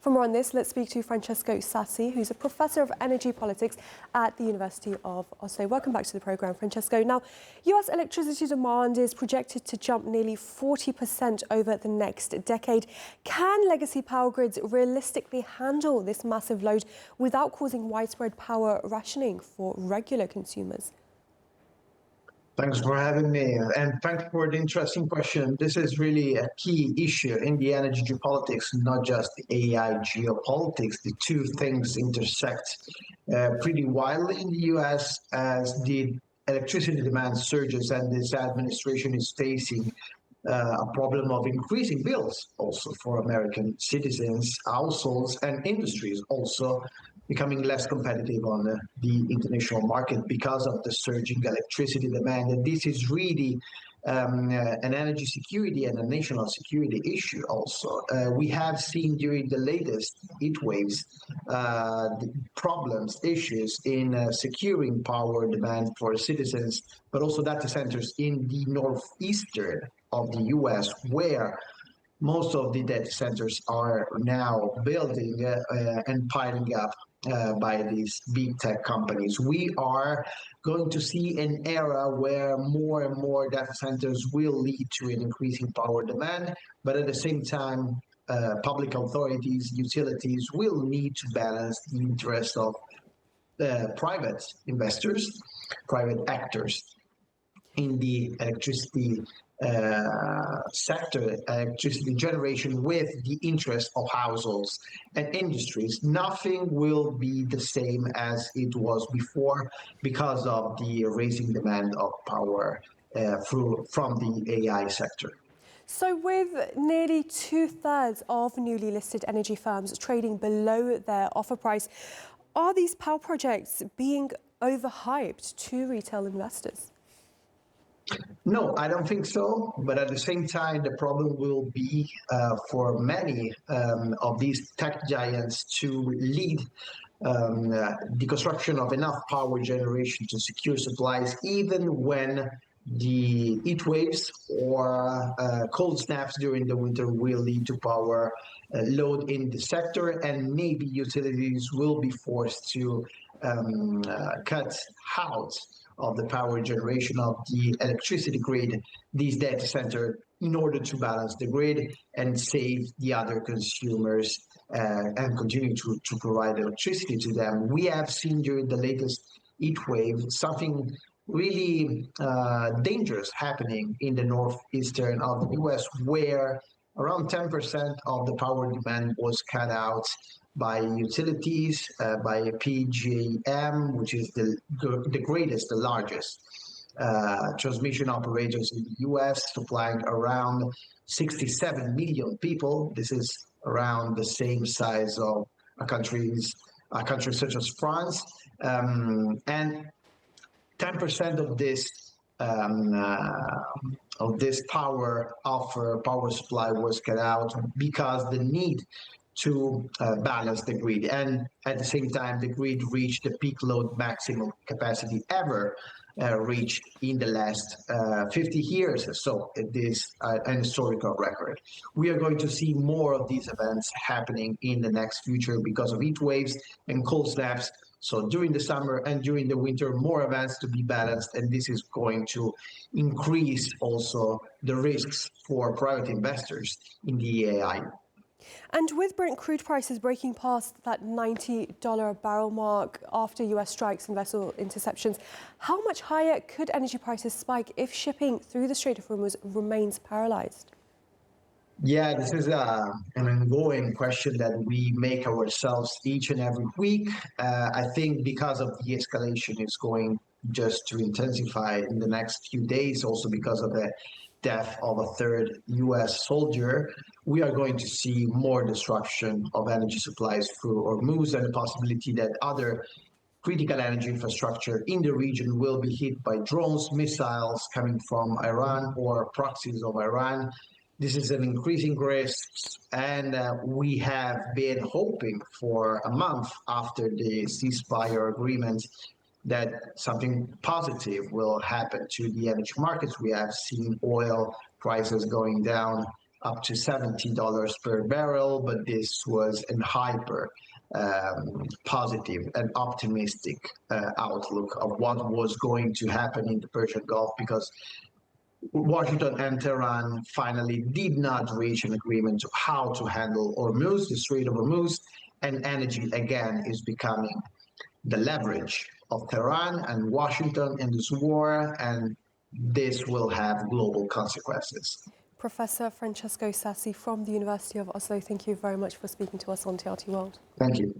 For more on this, let's speak to Francesco Sassi, who's a professor of energy politics at the University of Oslo. Welcome back to the programme, Francesco. Now, US electricity demand is projected to jump nearly 40% over the next decade. Can legacy power grids realistically handle this massive load without causing widespread power rationing for regular consumers? Thanks for having me, and thanks for the interesting question. This is really a key issue in the energy geopolitics, not just the AI geopolitics. The two things intersect pretty widely in the US as the electricity demand surges, and this administration is facing a problem of increasing bills also for American citizens, households, and industries also becoming less competitive on the international market because of the surging electricity demand. And this is really an energy security and a national security issue also. We have seen during the latest heat waves the problems, issues in securing power demand for citizens, but also data centers in the northeastern of the US, where most of the data centers are now building and piling up by these big tech companies. We are going to see an era where more and more data centers will lead to an increasing power demand, but at the same time, public authorities, utilities will need to balance the interests of private investors, private actors in the electricity sector, electricity generation, with the interest of households and industries. Nothing will be the same as it was before because of the rising demand of power from the AI sector. So with nearly 2/3 of newly listed energy firms trading below their offer price, are these power projects being overhyped to retail investors? No, I don't think so. But at the same time, the problem will be for many of these tech giants to lead the construction of enough power generation to secure supplies, even when the heat waves or cold snaps during the winter will lead to power load in the sector, and maybe utilities will be forced to cut out of the power generation of the electricity grid, these data centers, in order to balance the grid and save the other consumers and continue to provide electricity to them. We have seen during the latest heat wave something really dangerous happening in the northeastern of the US, where around 10% of the power demand was cut out by utilities, by PJM, which is the greatest, the largest transmission operators in the US, supplying around 67 million people. This is around the same size of a country such as France, and 10% of this power supply was cut out because the need to balance the grid, and at the same time the grid reached the peak load maximum capacity ever reached in the last 50 years. So it is an historical record. We are going to see more of these events happening in the next future because of heat waves and cold snaps. So during the summer and during the winter, more events to be balanced, and this is going to increase also the risks for private investors in the AI. And with Brent crude prices breaking past that $90 a barrel mark after US strikes and vessel interceptions, how much higher could energy prices spike if shipping through the Strait of Hormuz remains paralyzed? Yeah, this is an ongoing question that we make ourselves each and every week. I think because of the escalation, it's going just to intensify in the next few days, also because of the death of a third US soldier. We are going to see more disruption of energy supplies through Hormuz, and the possibility that other critical energy infrastructure in the region will be hit by drones, missiles coming from Iran or proxies of Iran. This is an increasing risk, and we have been hoping for a month after the ceasefire agreement that something positive will happen to the energy markets. We have seen oil prices going down up to $70 per barrel, but this was a hyper positive and optimistic outlook of what was going to happen in the Persian Gulf, because Washington and Tehran finally did not reach an agreement of how to handle Hormuz, the Strait of Hormuz, and energy again is becoming the leverage of Tehran and Washington in this war, and this will have global consequences. Professor Francesco Sassi from the University of Oslo, thank you very much for speaking to us on TRT World. Thank you.